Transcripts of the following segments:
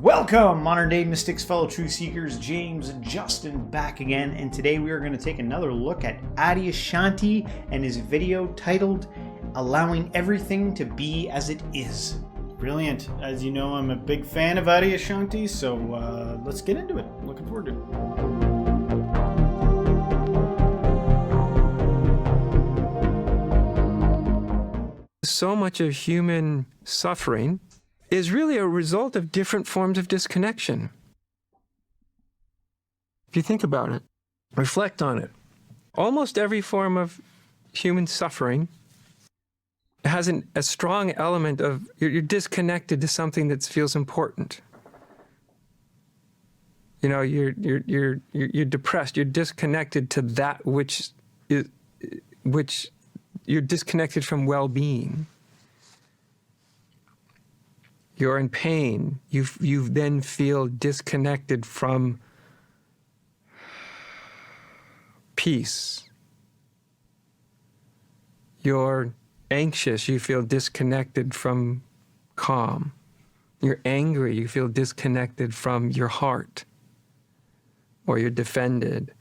Welcome, modern day mystics, fellow truth seekers, James and Justin back again, and today we are going to take another look at Adyashanti and his video titled Allowing Everything to Be As It Is. Brilliant. As you know, I'm a big fan of Adyashanti, so let's get into it. Looking forward to it. So much of human suffering is really a result of different forms of disconnection. If you think about it, reflect on it. Almost every form of human suffering has a strong element of you're disconnected to something that feels important. You know, you're depressed. You're disconnected to that which you're disconnected from well-being. You're in pain. You then feel disconnected from peace. You're anxious. You feel disconnected from calm. You're angry. You feel disconnected from your heart, or you're defended.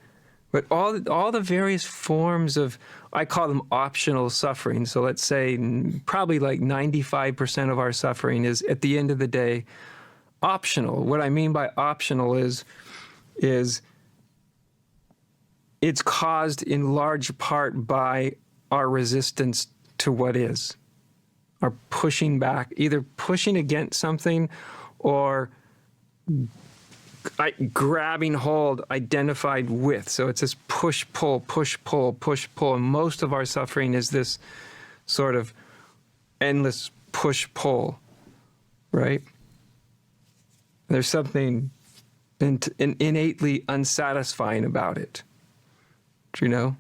But all the various forms of, I call them optional suffering. So let's say probably like 95% of our suffering is, at the end of the day, optional. What I mean by optional is it's caused in large part by our resistance to what is, our pushing back, either pushing against something or grabbing hold, identified with. So it's this push, pull, push, pull, push, pull. And most of our suffering is this sort of endless push, pull, right? There's something innately unsatisfying about it, you know?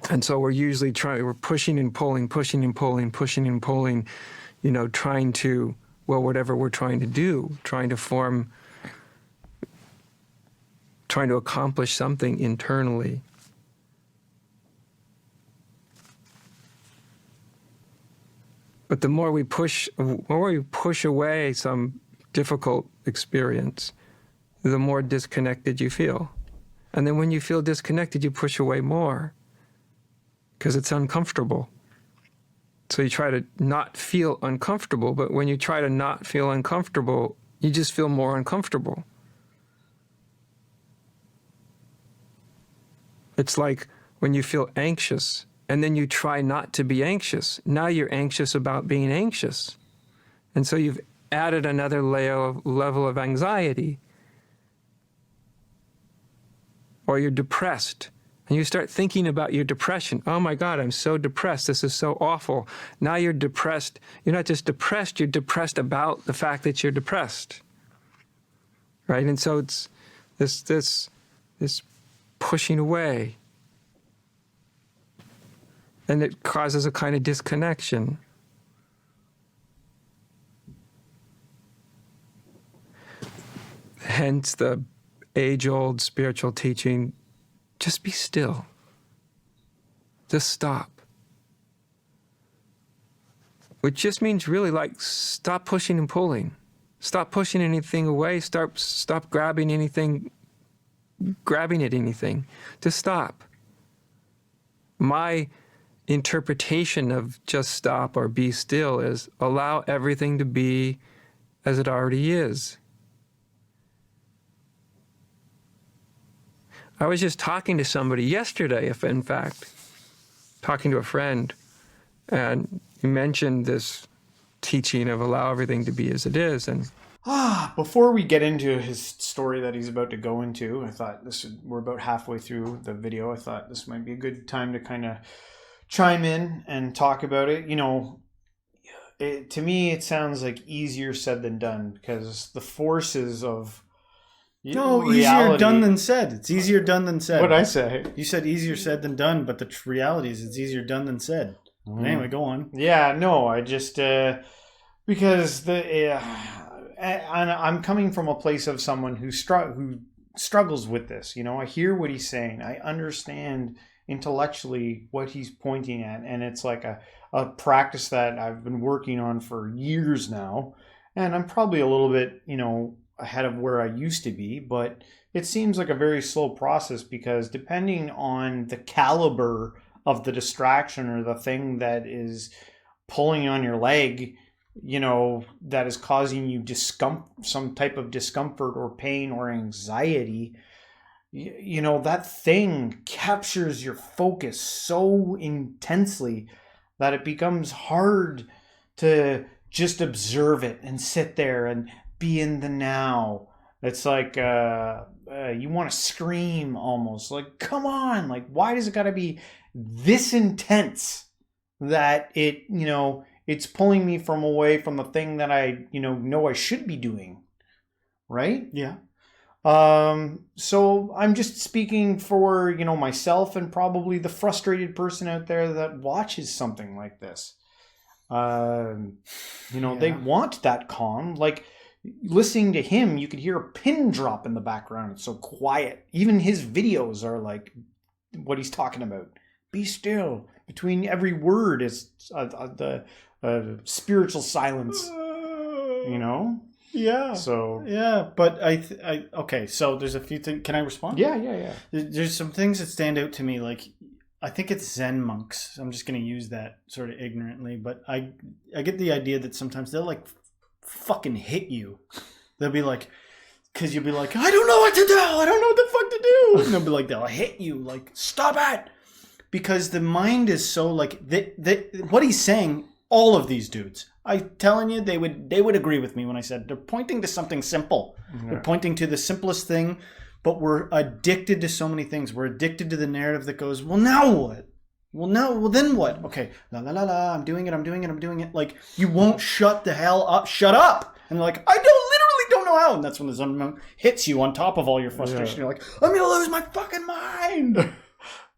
And so we're usually we're pushing and pulling, pushing and pulling, pushing and pulling, you know, trying to, well, whatever we're trying to do, trying to accomplish something internally. But the more we push away some difficult experience, the more disconnected you feel. And then when you feel disconnected, you push away more because it's uncomfortable. So you try to not feel uncomfortable, but when you try to not feel uncomfortable, you just feel more uncomfortable. It's like when you feel anxious, and then you try not to be anxious. Now you're anxious about being anxious. And so you've added another level of anxiety. Or you're depressed. And you start thinking about your depression. Oh my God, I'm so depressed. This is so awful. Now you're depressed. You're not just depressed, you're depressed about the fact that you're depressed. Right? And so it's this pushing away. And it causes a kind of disconnection. Hence the age-old spiritual teaching, just be still. Just stop. Which just means really like stop pushing and pulling. Stop pushing anything away. Stop grabbing at anything. Just stop. My interpretation of just stop or be still is allow everything to be as it already is. I was just talking to somebody yesterday, in fact, talking to a friend, and he mentioned this teaching of allow everything to be as it is. And before we get into his story that he's about to go into, I thought we're about halfway through the video. I thought this might be a good time to kind of chime in and talk about it. You know, to me, it sounds like easier said than done, because the forces of reality. Easier done than said. It's easier done than said. What'd I say? You said easier said than done, but the reality is it's easier done than said. Anyway, go on. Yeah, no, I just because and I'm coming from a place of someone who struggles with this. You know, I hear what he's saying. I understand intellectually what he's pointing at, and it's like a practice that I've been working on for years now. And I'm probably a little bit, ahead of where I used to be, but it seems like a very slow process because depending on the caliber of the distraction or the thing that is pulling on your leg, that is causing you some type of discomfort or pain or anxiety, that thing captures your focus so intensely that it becomes hard to just observe it and sit there and be in the now. It's like you want to scream almost. Like, come on! Like, why does it got to be this intense that it's pulling me away from the thing that I know I should be doing, right? Yeah. So I'm just speaking for myself and probably the frustrated person out there that watches something like this. They want that calm. Like, listening to him, you could hear a pin drop in the background. It's so quiet. Even his videos are like what he's talking about. Be still. Between every word is the spiritual silence. Yeah. So yeah, but I okay. So there's a few things. Can I respond? Yeah. There's some things that stand out to me. Like, I think it's Zen monks. I'm just going to use that sort of ignorantly, but I get the idea that sometimes they'll like fucking hit you. They'll be like, because you'll be like, I don't know what to do. I don't know what the fuck to do. And they'll be like, they'll hit you. Like, stop it. Because the mind is so like, what he's saying, all of these dudes, I'm telling you, they would agree with me when I said they're pointing to something simple. Yeah. They're pointing to the simplest thing, but we're addicted to so many things. We're addicted to the narrative that goes, well, now what? Well, then what? Okay, I'm doing it. Like, you won't shut the hell up. Shut up. And they're like, I literally don't know how. And that's when the Zen hits you on top of all your frustration. Yeah. You're like, I'm going to lose my fucking mind.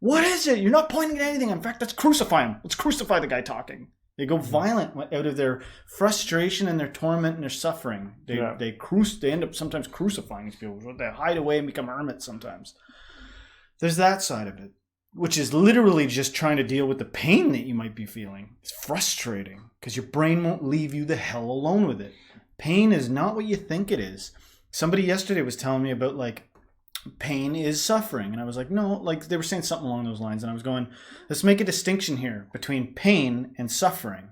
What is it? You're not pointing at anything. In fact, let's crucify him. Let's crucify the guy talking. They go violent out of their frustration and their torment and their suffering. They end up sometimes crucifying these people. They hide away and become hermits sometimes. There's that side of it, which is literally just trying to deal with the pain that you might be feeling. It's frustrating because your brain won't leave you the hell alone with it. Pain is not what you think it is. Somebody yesterday was telling me about like, pain is suffering. And I was like, no, like they were saying something along those lines. And I was going, let's make a distinction here between pain and suffering.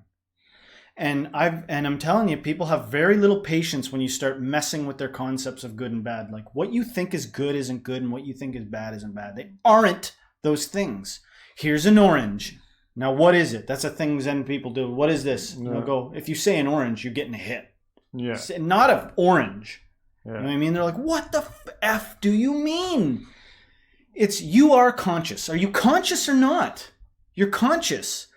And I'm telling you, people have very little patience when you start messing with their concepts of good and bad. Like, what you think is good isn't good, and what you think is bad isn't bad. They aren't those things. Here's an orange. Now, what is it? That's a thing Zen people do. What is this? No. They'll go, if you say an orange, you're getting a hit. Yeah. Not an orange. Yeah. You know what I mean? They're like, what the F do you mean? It's you are conscious. Are you conscious or not? You're conscious.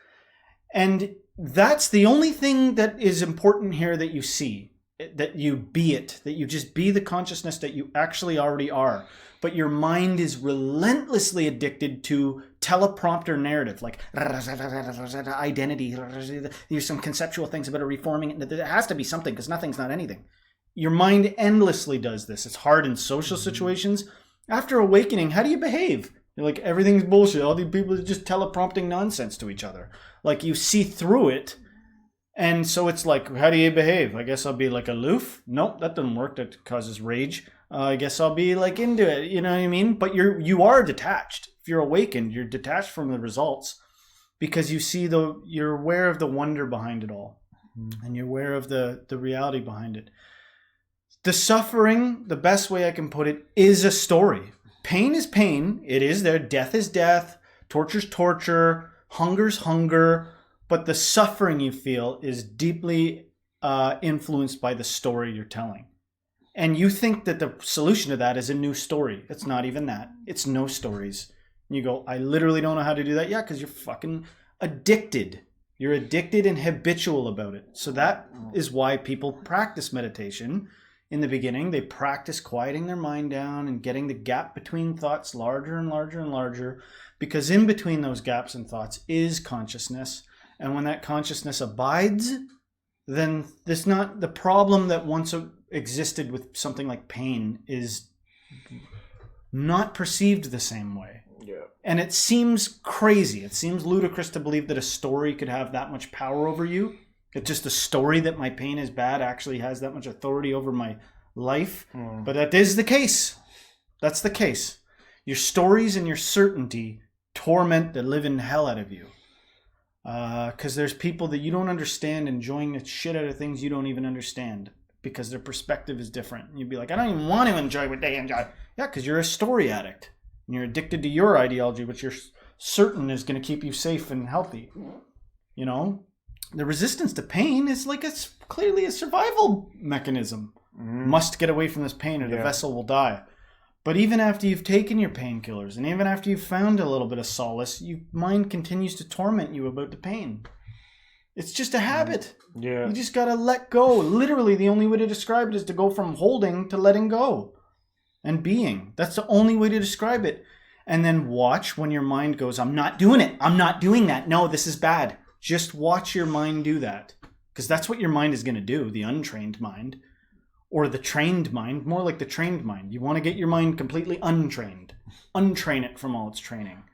And that's the only thing that is important here that you see. That you be it. That you just be the consciousness that you actually already are. But your mind is relentlessly addicted to teleprompter narrative. Like, identity. There's some conceptual things about it reforming it. There has to be something because nothing's not anything. Your mind endlessly does this. It's hard in social situations. After awakening, how do you behave? You're like, everything's bullshit. All these people are just teleprompting nonsense to each other. Like, you see through it. And so it's like, how do you behave? I guess I'll be like aloof. Nope, that doesn't work. That causes rage. I guess I'll be like into it. You know what I mean? But you are detached. If you're awakened, you're detached from the results because you're aware of the wonder behind it all. And you're aware of the reality behind it. The suffering, the best way I can put it, is a story. Pain is pain. It is there. Death is death. Torture's torture. Hunger's hunger. But the suffering you feel is deeply influenced by the story you're telling. And you think that the solution to that is a new story. It's not even that. It's no stories. And you go, I literally don't know how to do that. Yeah, because you're fucking addicted. You're addicted and habitual about it. So that is why people practice meditation. In the beginning, they practice quieting their mind down and getting the gap between thoughts larger and larger and larger, because in between those gaps and thoughts is consciousness. And when that consciousness abides, then there's not the problem that once existed with something like pain is not perceived the same way. Yeah. And it seems crazy. It seems ludicrous to believe that a story could have that much power over you. It's just a story that my pain is bad actually has that much authority over my life. But that is the case. That's the case. Your stories and your certainty torment the living hell out of you. Because there's people that you don't understand enjoying the shit out of things you don't even understand because their perspective is different. And you'd be like, I don't even want to enjoy what they enjoy. Yeah, because you're a story addict. And you're addicted to your ideology, which you're certain is going to keep you safe and healthy. You know? The resistance to pain is like it's clearly a survival mechanism. Must get away from this pain or the vessel will die. But even after you've taken your painkillers and even after you've found a little bit of solace, your mind continues to torment you about the pain. It's just a habit. Yeah. You just got to let go. Literally, the only way to describe it is to go from holding to letting go and being. That's the only way to describe it. And then watch when your mind goes, I'm not doing it. I'm not doing that. No, this is bad. Just watch your mind do that. Because that's what your mind is going to do, the untrained mind. Or the trained mind, more like the trained mind. You want to get your mind completely untrained. Untrain it from all its training.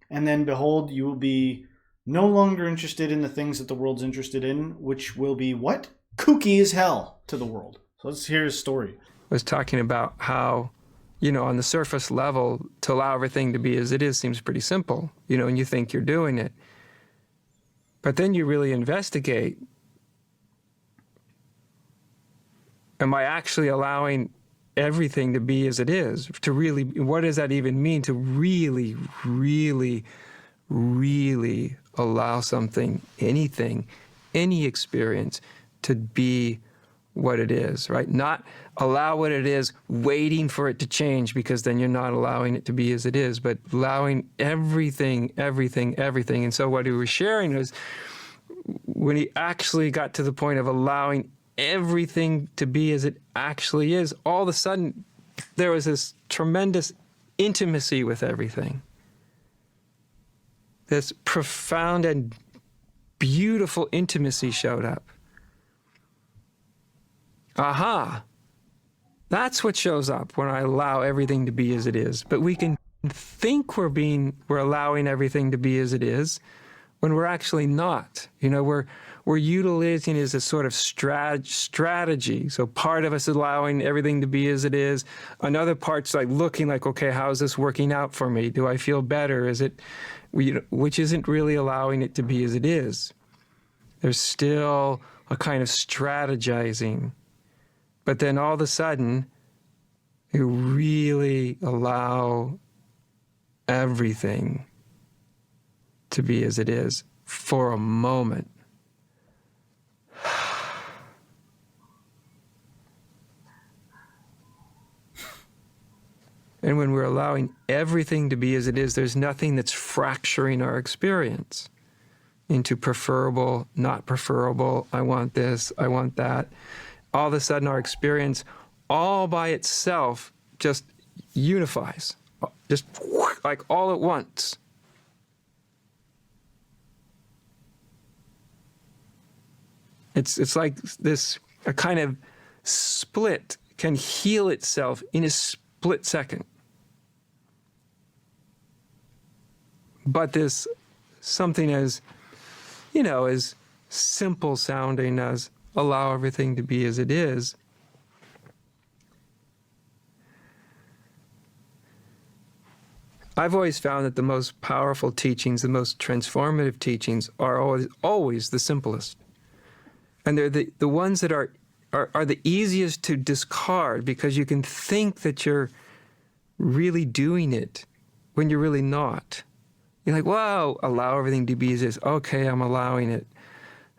And then behold, you will be no longer interested in the things that the world's interested in, which will be what? Kooky as hell to the world. So let's hear his story. I was talking about how, you know, on the surface level, to allow everything to be as it is seems pretty simple, you know, and you think you're doing it. But then you really investigate. Am I actually allowing everything to be as it is? To really, what does that even mean? To really, really, really allow something, anything, any experience to be what it is, right? Not allow what it is, waiting for it to change, because then you're not allowing it to be as it is, but allowing everything, everything, everything. And so what he was sharing was when he actually got to the point of allowing everything to be as it actually is, all of a sudden there was this tremendous intimacy with everything. This profound and beautiful intimacy showed up. Aha! That's what shows up when I allow everything to be as it is. But we can think we're allowing everything to be as it is when we're actually not. You know, we're utilizing it as a sort of strategy. So part of us is allowing everything to be as it is. Another part's like looking like, okay, how is this working out for me? Do I feel better? Is it, which isn't really allowing it to be as it is. There's still a kind of strategizing. But then all of a sudden, you really allow everything to be as it is for a moment. And when we're allowing everything to be as it is, there's nothing that's fracturing our experience into preferable, not preferable, I want this, I want that. All of a sudden our experience all by itself just unifies, just like all at once. It's like this, a kind of split can heal itself in a split second. But this something as, you know, as simple sounding as allow everything to be as it is, I've always found that the most powerful teachings, the most transformative teachings are always the simplest. And they're the ones that are the easiest to discard, because you can think that you're really doing it when you're really not. You're like, wow, allow everything to be as is. Okay, I'm allowing it.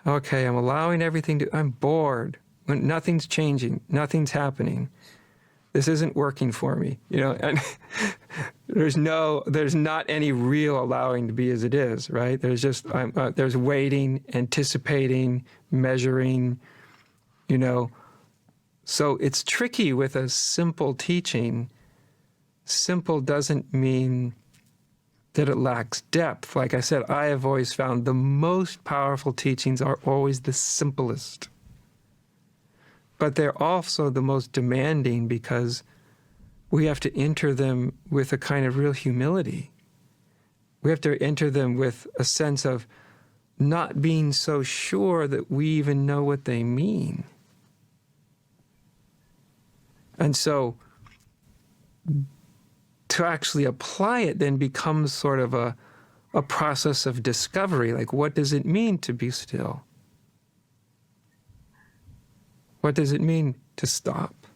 Okay, I'm allowing everything to, I'm bored. When nothing's changing, nothing's happening. This isn't working for me, you know, and there's not any real allowing to be as it is, right? There's just, there's waiting, anticipating, measuring, you know. So it's tricky with a simple teaching. Simple doesn't mean that it lacks depth. Like I said, I have always found the most powerful teachings are always the simplest. But they're also the most demanding, because we have to enter them with a kind of real humility. We have to enter them with a sense of not being so sure that we even know what they mean. And so to actually apply it then becomes sort of a process of discovery. Like, what does it mean to be still? What does it mean to stop?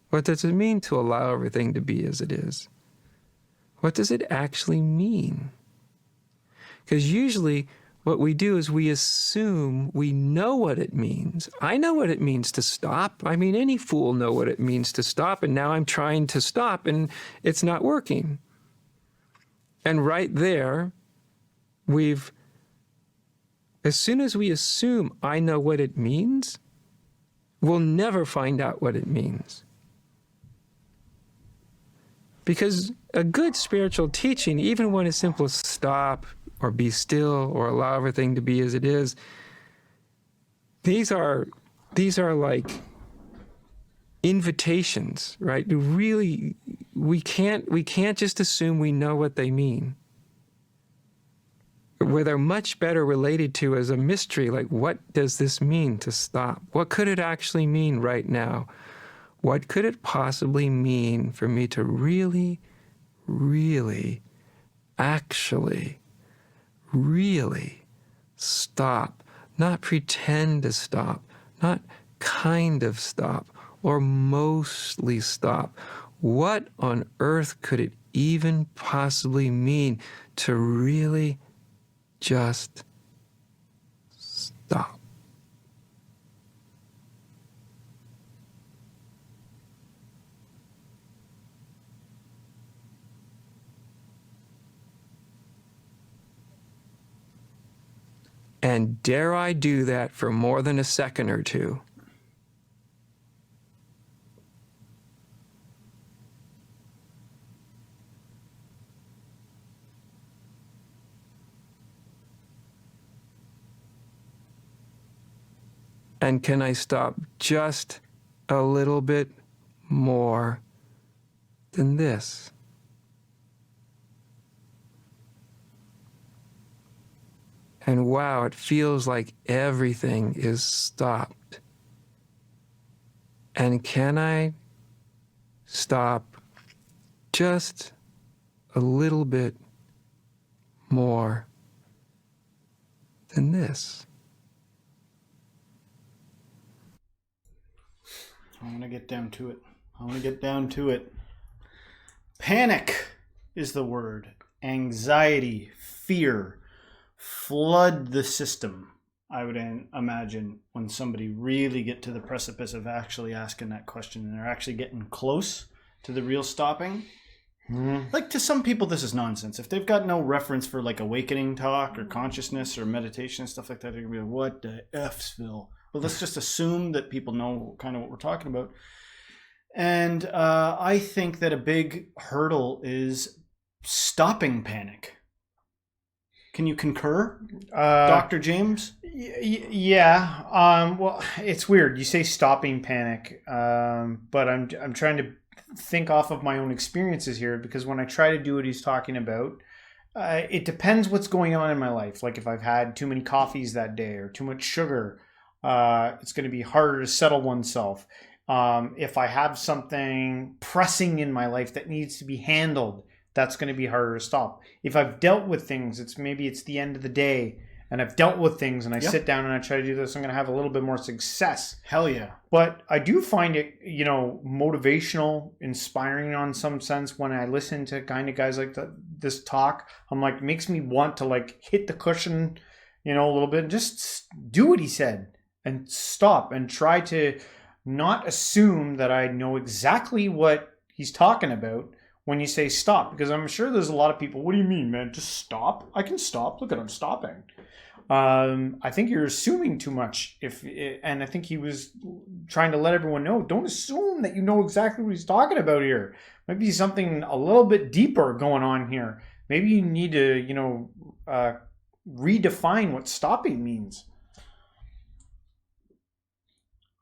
What does it mean to allow everything to be as it is? What does it actually mean? Because usually what we do is we assume we know what it means. I know what it means to stop. I mean, any fool know what it means to stop, and now I'm trying to stop and it's not working. And right there, as soon as we assume I know what it means, we'll never find out what it means. Because a good spiritual teaching, even when it's simple as stop or be still or allow everything to be as it is, these are like invitations, right? Really, we can't just assume we know what they mean. Where they're much better related to as a mystery, like, what does this mean to stop? What could it actually mean right now? What could it possibly mean for me to really, really, actually, really stop? Not pretend to stop, not kind of stop, or mostly stop. What on earth could it even possibly mean to really just stop? And dare I do that for more than a second or two? And can I stop just a little bit more than this? And wow, it feels like everything is stopped. And can I stop just a little bit more than this? I want to get down to it. Panic is the word. Anxiety, fear, flood the system. I would imagine when somebody really get to the precipice of actually asking that question and they're actually getting close to the real stopping. Like, to some people, this is nonsense. If they've got no reference for like awakening talk or consciousness or meditation and stuff like that, they're gonna be like, what the F's, Phil? Well, let's just assume that people know kind of what we're talking about. And I think that a big hurdle is stopping panic. Can you concur, Dr. James? Yeah. Well, it's weird. You say stopping panic, but I'm trying to think off of my own experiences here, because when I try to do what he's talking about, it depends what's going on in my life. Like, if I've had too many coffees that day or too much sugar, it's going to be harder to settle oneself. If I have something pressing in my life that needs to be handled, that's going to be harder to stop. If I've dealt with things, it's the end of the day and I've dealt with things and I sit down and I try to do this, I'm going to have a little bit more success. Hell yeah. But I do find it, motivational, inspiring on some sense when I listen to kind of guys like this talk. I'm like, makes me want to like hit the cushion, a little bit and just do what he said and stop and try to not assume that I know exactly what he's talking about when you say stop, because I'm sure there's a lot of people, what do you mean, man? Just stop? I can stop. Look at, I'm stopping. I think you're assuming too much. And I think he was trying to let everyone know, don't assume that you know exactly what he's talking about here. Might be something a little bit deeper going on here. Maybe you need to, redefine what stopping means.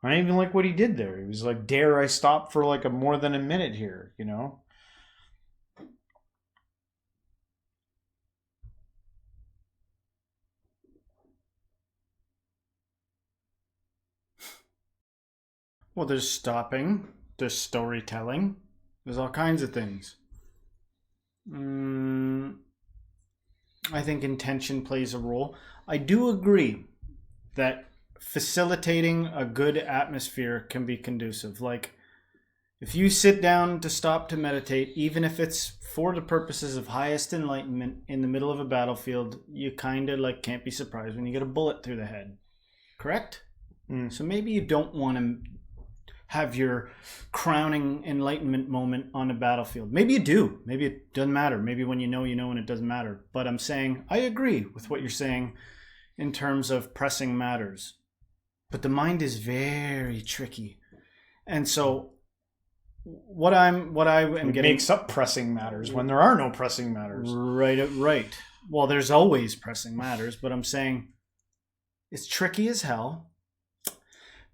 I didn't even like what he did there. He was like, dare I stop for like more than a minute here, Well, there's stopping, there's storytelling, there's all kinds of things. I think intention plays a role. I do agree that facilitating a good atmosphere can be conducive. Like, if you sit down to stop to meditate, even if it's for the purposes of highest enlightenment in the middle of a battlefield, you kind of like can't be surprised when you get a bullet through the head. Correct? So maybe you don't want to have your crowning enlightenment moment on a battlefield. Maybe you do. Maybe it doesn't matter. Maybe when you know and it doesn't matter. But I'm saying I agree with what you're saying in terms of pressing matters. But the mind is very tricky. And so what I am getting makes up pressing matters when there are no pressing matters. Right. Well, there's always pressing matters, but I'm saying it's tricky as hell.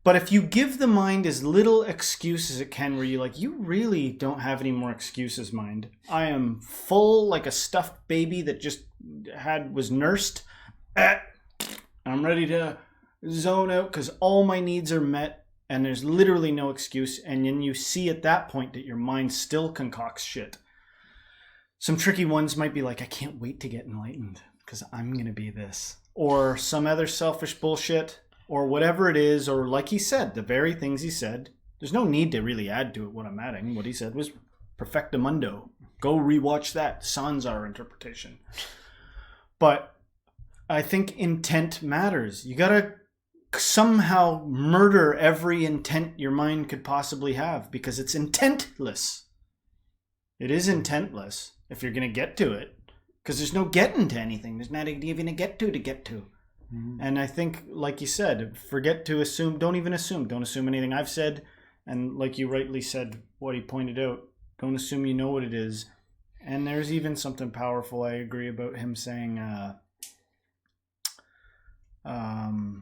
But if you give the mind as little excuse as it can, where you're like, you really don't have any more excuses, mind. I am full like a stuffed baby that just was nursed. I'm ready to zone out because all my needs are met and there's literally no excuse. And then you see at that point that your mind still concocts shit. Some tricky ones might be like, I can't wait to get enlightened because I'm going to be this. Or some other selfish bullshit. Or whatever it is, or like he said, the very things he said, there's no need to really add to it what I'm adding. What he said was perfectamundo. Go rewatch that. Sans our interpretation. But I think intent matters. You gotta somehow murder every intent your mind could possibly have because it's intentless. It is intentless if you're gonna get to it. Because there's no getting to anything. There's not even a get to. And I think, like you said, forget to assume. Don't even assume. Don't assume anything I've said. And like you rightly said, what he pointed out, don't assume you know what it is. And there's even something powerful I agree about him saying, and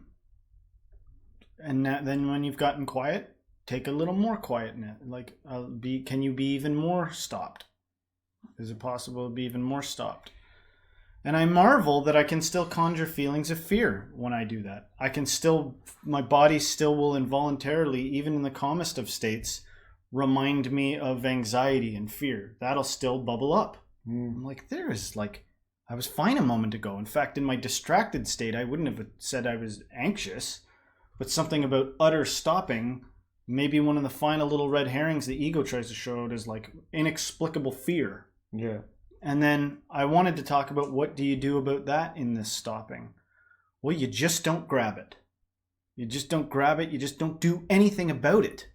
then when you've gotten quiet, take a little more quiet in it. Like, can you be even more stopped? Is it possible to be even more stopped? And I marvel that I can still conjure feelings of fear when I do that. My body still will involuntarily, even in the calmest of states, remind me of anxiety and fear. That'll still bubble up. I'm like, I was fine a moment ago. In fact, in my distracted state, I wouldn't have said I was anxious, but something about utter stopping, maybe one of the final little red herrings the ego tries to show out is like inexplicable fear. Yeah. And then I wanted to talk about what do you do about that in this stopping? Well, you just don't grab it. You just don't grab it. You just don't do anything about it.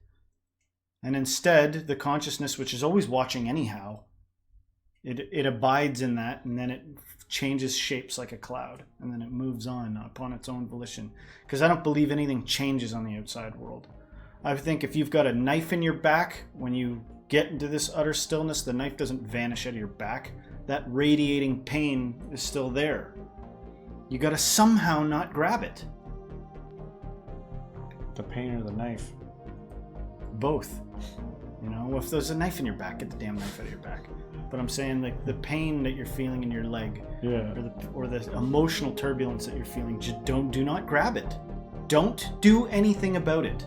And instead, the consciousness, which is always watching anyhow, it abides in that, and then it changes shapes like a cloud, and then it moves on upon its own volition. Because I don't believe anything changes on the outside world. I think if you've got a knife in your back, when you get into this utter stillness, the knife doesn't vanish out of your back. That radiating pain is still there. You got to somehow not grab it. The pain or the knife? Both. You know, if there's a knife in your back, get the damn knife out of your back. But I'm saying, like, the pain that you're feeling in your leg, or the emotional turbulence that you're feeling, just do not grab it. Don't do anything about it.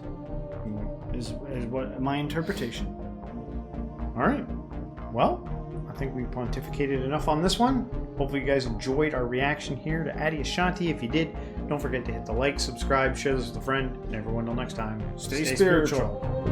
Is what my interpretation. All right. Well, I think we pontificated enough on this one. Hopefully you guys enjoyed our reaction here to Adyashanti. If you did, don't forget to hit the like, subscribe, share this with a friend, and everyone till next time, Stay spiritual.